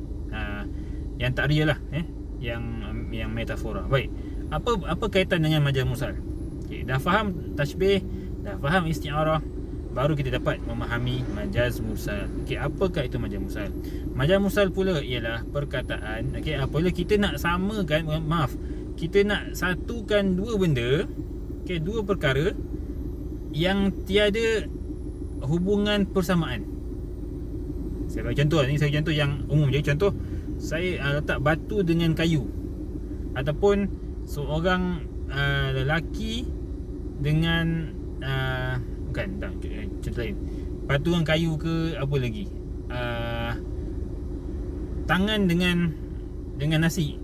yang tak real lah, yang metafora. Baik. Apa kaitan dengan majaz mursal? Okay, dah faham tashbih, dah faham isti'arah, baru kita dapat memahami majaz mursal. Okey, apakah itu majaz mursal? Majaz mursal pula ialah perkataan, okey, apabila kita nak samakan, kita nak satukan dua benda, okey, dua perkara yang tiada hubungan persamaan. Saya bagi contoh ni, saya contoh yang umum je. Contoh, saya letak batu dengan kayu, ataupun seorang lelaki dengan contoh lain, batu dengan kayu ke apa lagi, tangan dengan nasi,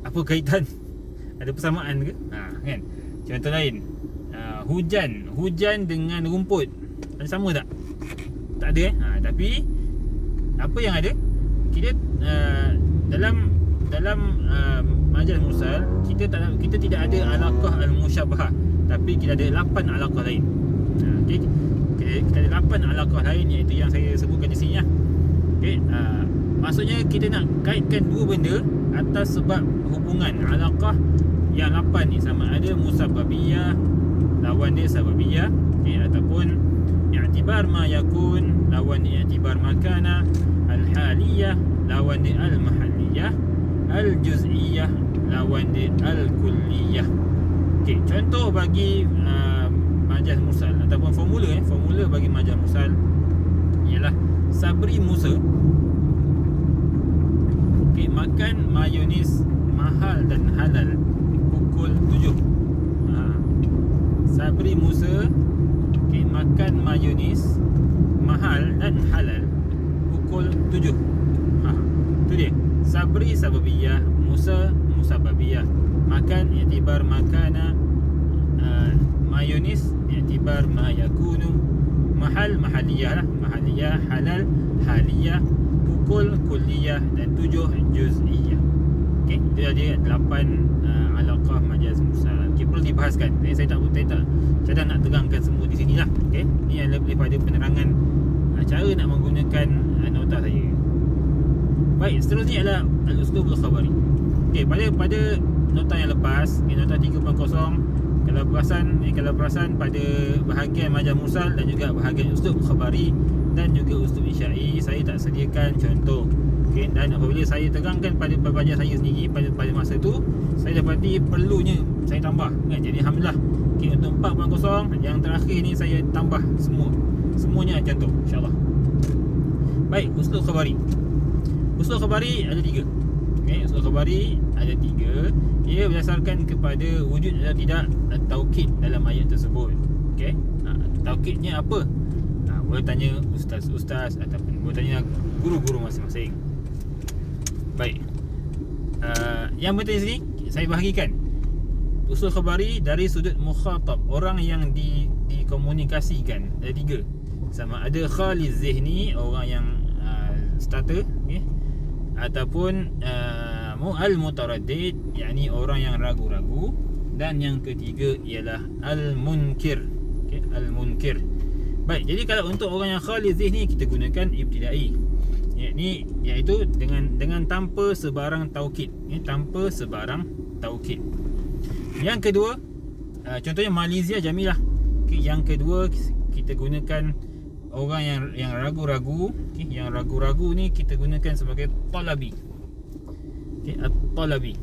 apa kaitan? Ada persamaan ke? Kan? Contoh lain, hujan dengan rumput, ada sama tak? Tak ada. Tapi apa yang ada, kita dalam majaz mursal kita tidak ada alaqah al-musyabahah, tapi kita ada 8 alaqah lain. Okey, kita ada 8 alaqah lain, iaitu yang saya sebutkan di sini lah. Okey, maksudnya kita nak kaitkan dua benda atas sebab hubungan alaqah yang 8 ni, sama ada musabbabiyah lawan dia sababiyah, okey, ataupun i'tibar ma yakun lawan i'tibar makana, al-haliyah lawan dia al-mahalliyah, al-juz'iyah lawan dia al-kulliyah. Okey, contoh bagi majaz mursal ataupun formula bagi majaz mursal ialah Sabri Musa, okey, makan mayonis mahal dan halal pukul 7. Sabri Musa, okey, makan mayonis mahal dan halal pukul 7. Tu dia. Sabri sababiyah, Musa musababiyah. Makan i'tibar makana, mayonis i'tibar ma yakunu, mahal mahaliyah lah, mahaliyah, halal haliyah, pukul kulliyah, dan 7 juz'iyah. Okey, itu dia 8 alaqah majaz mursal. Okay, perlu dibahaskan. Saya tak cadang nak terangkan semua di sini lah. Okey, ni yang lebih pada penerangan cara nak menggunakan nota saya. Baik, seterusnya adalah al-uslubul khabari. Okey, pada nota yang lepas, nota 3.0, kalau perasan pada bahagian majaz mursal dan juga bahagian uslub khabari dan juga uslub insya'i, saya tak sediakan contoh. Okey, dan apabila saya terangkan pada pelajar saya sendiri pada masa tu, saya dapati perlunya saya tambah kan. Jadi alhamdulillah, okey, untuk 4.0 yang terakhir ni saya tambah semuanya contoh, insya-Allah. Baik, uslub khabari. Uslub khabari ada 3. Okey, uslub khabari ada 3. Ia berdasarkan kepada wujud atau tidak taukid dalam ayat tersebut. Okey, taukidnya apa? Boleh tanya ustaz-ustaz ataupun boleh tanya guru-guru masing-masing. Baik, yang penting sini saya bahagikan usul khabari dari sudut mukhatab, orang yang dikomunikasikan. Ada 3. sama ada khali zihni, orang yang starter, okay? Ataupun al-mutaraddid, yakni orang yang ragu-ragu. Dan yang ketiga ialah al-munkir, okay? Al-munkir. Baik, jadi kalau untuk orang yang khali zihni kita gunakan ibtidai, iaitu dengan tanpa sebarang taukid, tanpa sebarang taukid. Yang kedua, contohnya Malaysia Jamilah, okay? Yang kedua kita gunakan orang yang ragu-ragu, okay? Yang ragu-ragu ni kita gunakan sebagai talabi, okay? At-talabi.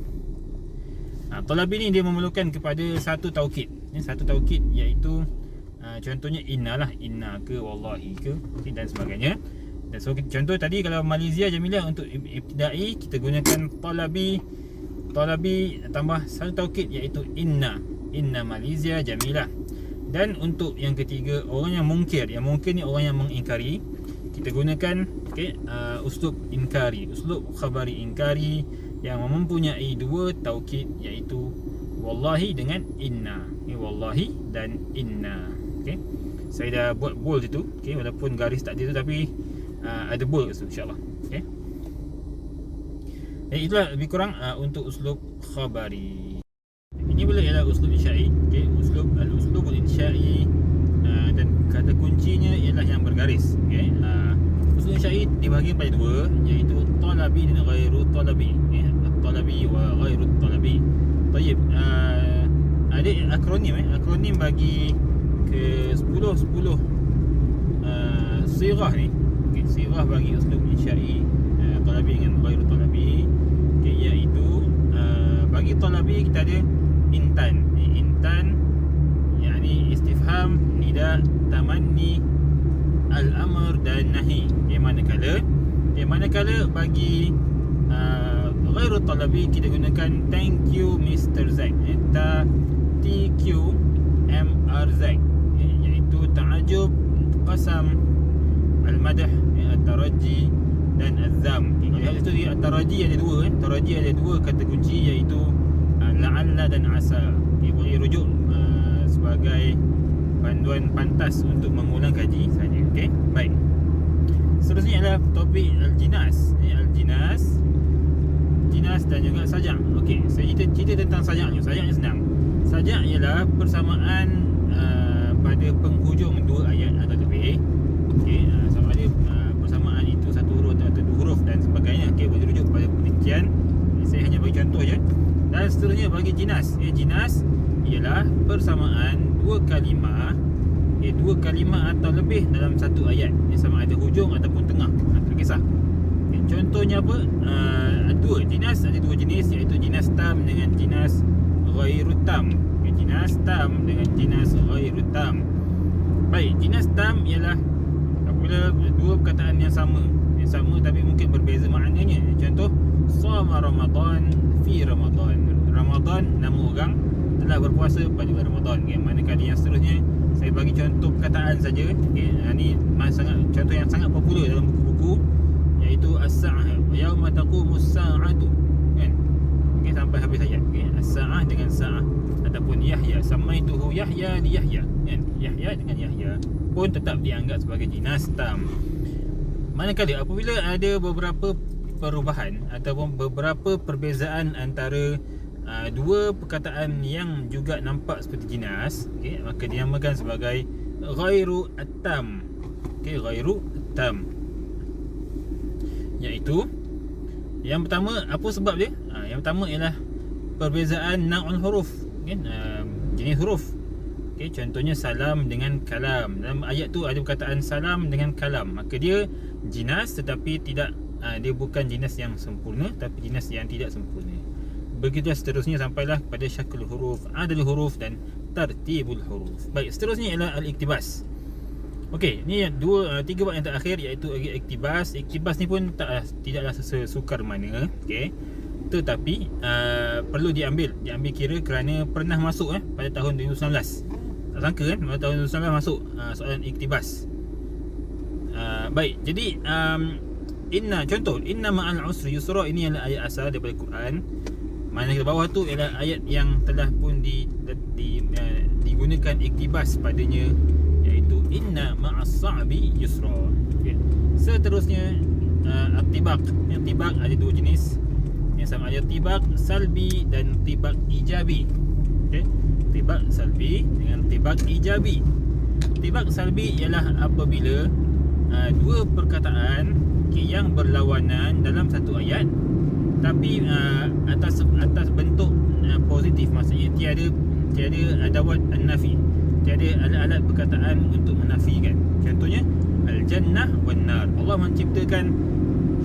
Talabi ni dia memerlukan kepada satu taukid, satu taukid, iaitu contohnya inna lah, inna ke, wallahi ke, okay? Dan sebagainya. Dan so contoh tadi kalau Malaysia Jamilah untuk ibtidai kita gunakan talabi tambah satu taukid, iaitu inna Malaysia Jamilah. Dan untuk yang ketiga, orang yang mungkir ni orang yang mengingkari, kita gunakan, okay, uslub inkari, uslub khabari inkari yang mempunyai dua taukid, iaitu wallahi dengan inna, okay? Wallahi dan inna, okay? Saya dah buat bold itu, okay? Walaupun garis tak ada tu, tapi ada bold kat situ, insyaAllah, okay? Jadi itulah lebih kurang untuk uslub khabari. Ini pula ialah uslub insya'i, okay? Al-uslubul insya'i, dan kata kuncinya ialah yang bergaris, okay? Uslub insya'i dibahagi pada dua, iaitu talabi dan ghairu talabi, okay? Talabi wa ghairu talabi. Baik, ada akronim bagi ke 10 sirah ni, okay? Sirah bagi uslub insya'i, talabi dengan ghairu talabi, okay? Iaitu bagi talabi kita ada intan, yakni istifham, nida, tamanni, al-amr dan nahi, okay? Manakala bagi ghairu talabi kita gunakan thank you Mr. Zaid, TQMRZ, iaitu ta'ajub, qasam, al-madah, at-taraji dan az-zam. Itu at-taraji ada dua, taraji ada dua kata kunci, iaitu la'alla dan asa. Boleh rujuk sebagai panduan pantas untuk mengulang kaji saja, okey. Baik. Seterusnya adalah topik al-jinas. Jinas dan juga sajak. Okey, saya cerita tentang sajaknya. Sajaknya senang. Sajak ialah persamaan pada penghujung dua ayat atau lebih. Okey, sama ada persamaan itu satu huruf atau dua huruf dan sebagainya. Okey, boleh rujuk pada penelitian. Saya hanya bagi contoh je. Dan seterusnya bagi jinas. Jinas ialah persamaan dua kalimah, dua kalimah atau lebih dalam satu ayat. Sama ada hujung ataupun tengah, tak kisah. Contohnya apa? Dua jinas, ada dua jenis, iaitu jinas tam dengan jinas ghairu tam. Jinas tam dengan jinas ghairu tam. Baik, jinas tam ialah apabila dua perkataan yang sama tapi mungkin berbeza maknanya. Contoh, shama Ramadan fi Ramadan. Ramadan nama orang telah berpuasa pada bulan Ramadan, okay? Manakala yang seterusnya saya bagi contoh perkataan saja, okay? Ini contoh yang sangat popular dalam buku-buku, iaitu as-sa'ah, yauma taqumus sa'atu, kan? Okay, sampai habis ayat, okay? As-sa'ah dengan sa'ah, ataupun Yahya, samaituhu Yahya li Yahya, kan? Yahya dengan Yahya pun tetap dianggap sebagai jinas tam. Manakala apabila ada beberapa perubahan ataupun beberapa perbezaan antara dua perkataan yang juga nampak seperti jinas, okay, maka dinamakan sebagai ghairu at-tam, okay? Ghairu at-tam, iaitu yang pertama, apa sebab dia? Yang pertama ialah perbezaan naul huruf, okay? Jenis huruf, okay? Contohnya salam dengan kalam. Dalam ayat tu ada perkataan salam dengan kalam, maka dia jinas tetapi tidak, dia bukan jinas yang sempurna tapi jinas yang tidak sempurna. Begitu seterusnya sampailah kepada syakul huruf, adal huruf dan tartibul huruf. Baik, seterusnya ialah al-iktibas. Okey, ni tiga bab yang terakhir, iaitu iktibas. Iktibas ni pun tidaklah sesukar mana, okey. Tetapi perlu diambil kira kerana pernah masuk pada tahun 2019. Tak sangka kan, pada tahun 2019 masuk soalan iktibas. Baik, jadi contoh inna ma'al usri yusra, ini adalah ayat asal daripada Quran. Mana ke bawah tu ialah ayat yang telah pun digunakan iktibas padanya, iaitu inna ma'as sa'bi yusra. Okay. Seterusnya tibak. Tibak ada dua jenis. Yang sama ada tibak salbi dan tibak ijabi. Okay. Tibak salbi dengan tibak ijabi. Tibak salbi ialah apabila dua perkataan yang berlawanan dalam satu ayat, tapi atas bentuk positif, maksudnya tiada adawat an-nafi, tiada alat-alat perkataan untuk menafikan. Contohnya al-jannah wan nar. Allah menciptakan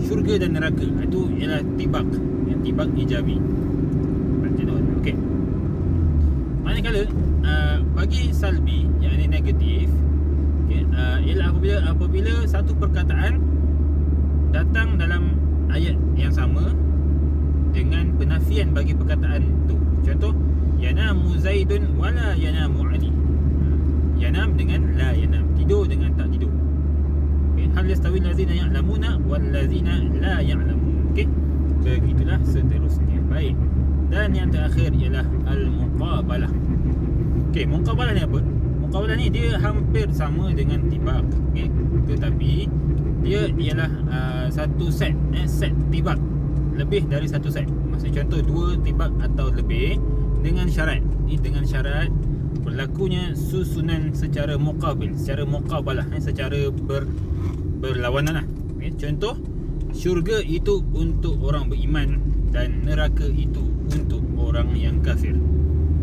syurga dan neraka. Itu ialah tibak, yang tibak ijabi. Okey. Manakala bagi salbi, yang ini negatif, okay, ialah apabila satu perkataan datang dalam ayat yang sama dengan penafian bagi perkataan itu. Contoh, yanamu Zaidun wala yanamu Ali. Yanam dengan la yanam, tidur dengan tak tidur. Okay. Hal yastawi allazina ya'lamuna wal ladzina la ya'lamun. Okey. Begitulah seterusnya. Baik. Dan yang terakhir ialah al-muqabalah. Okey, muqabalah ni apa? Muqabalah ni dia hampir sama dengan tibak. Okey, tetapi dia ialah satu set tibak, lebih dari satu set. Maksudnya contoh dua tibak atau lebih dengan syarat. Ini dengan syarat berlakunya susunan secara muqabil, secara muqabalah, secara berlawanan lah. Okay. Contoh, syurga itu untuk orang beriman dan neraka itu untuk orang yang kafir.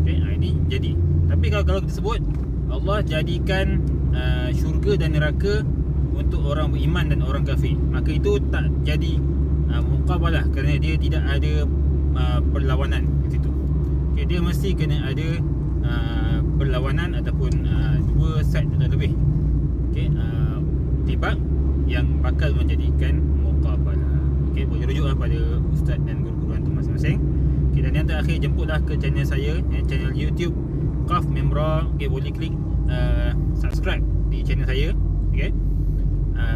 Okay. Ini jadi. Tapi kalau kita sebut Allah jadikan syurga dan neraka untuk orang beriman dan orang kafir, maka itu tak jadi muqabalah, kerana dia tidak ada perlawanan di situ. Okay, dia mesti kena ada perlawanan ataupun dua set atau lebih. Okay, tibak yang bakal menjadikan muqabalah. Okay, boleh rujuklah pada ustaz dan guru-guru antum masing-masing. Okay, dan yang terakhir, jemputlah ke channel saya, channel YouTube Qaf Mimra. Okay, boleh klik subscribe di channel saya. Okay.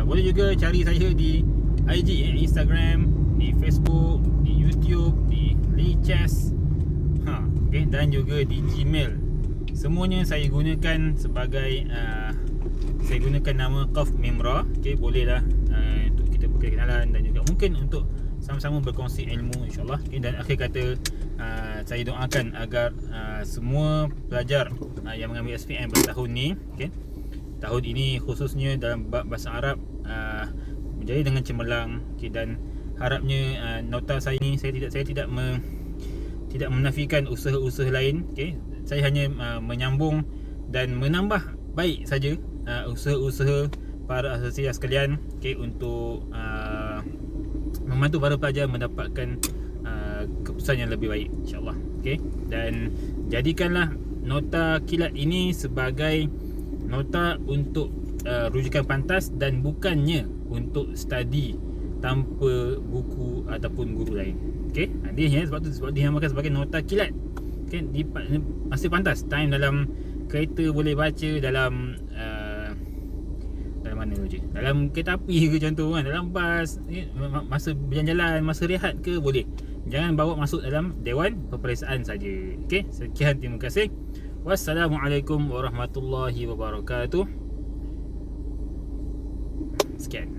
Boleh juga cari saya di IG, Instagram, di Facebook, di YouTube, di Lichess, okay, dan juga di Gmail. Semuanya saya gunakan sebagai saya gunakan nama Qaf Mimra. Okay, bolehlah untuk kita berkenalan dan juga mungkin untuk sama-sama berkongsi ilmu, insyaAllah. Okay, dan akhir kata, saya doakan agar semua pelajar yang mengambil SPM pada tahun ni, okay, tahun ini khususnya dalam bab bahasa Arab, berjaya dengan cemerlang. Okay, dan harapnya nota saya ni, saya tidak menafikan usaha-usaha lain. Okay, saya hanya menyambung dan menambah baik saja usaha-usaha para asatidz sekalian, okay, untuk membantu para pelajar mendapatkan keputusan yang lebih baik, insyaAllah. Okay, dan jadikanlah nota kilat ini sebagai nota untuk rujukan pantas dan bukannya untuk study tanpa buku ataupun guru lain. Okey, dia sebab dinamakan sebagai nota kilat. Okey, masih pantas time dalam kereta boleh baca, dalam mana je, dalam kereta api ke contoh kan, dalam bas, masa berjalan-jalan, masa rehat ke boleh. Jangan bawa masuk dalam dewan peperiksaan saja. Okey, sekian, terima kasih. Wassalamualaikum warahmatullahi wabarakatuh. Sekian.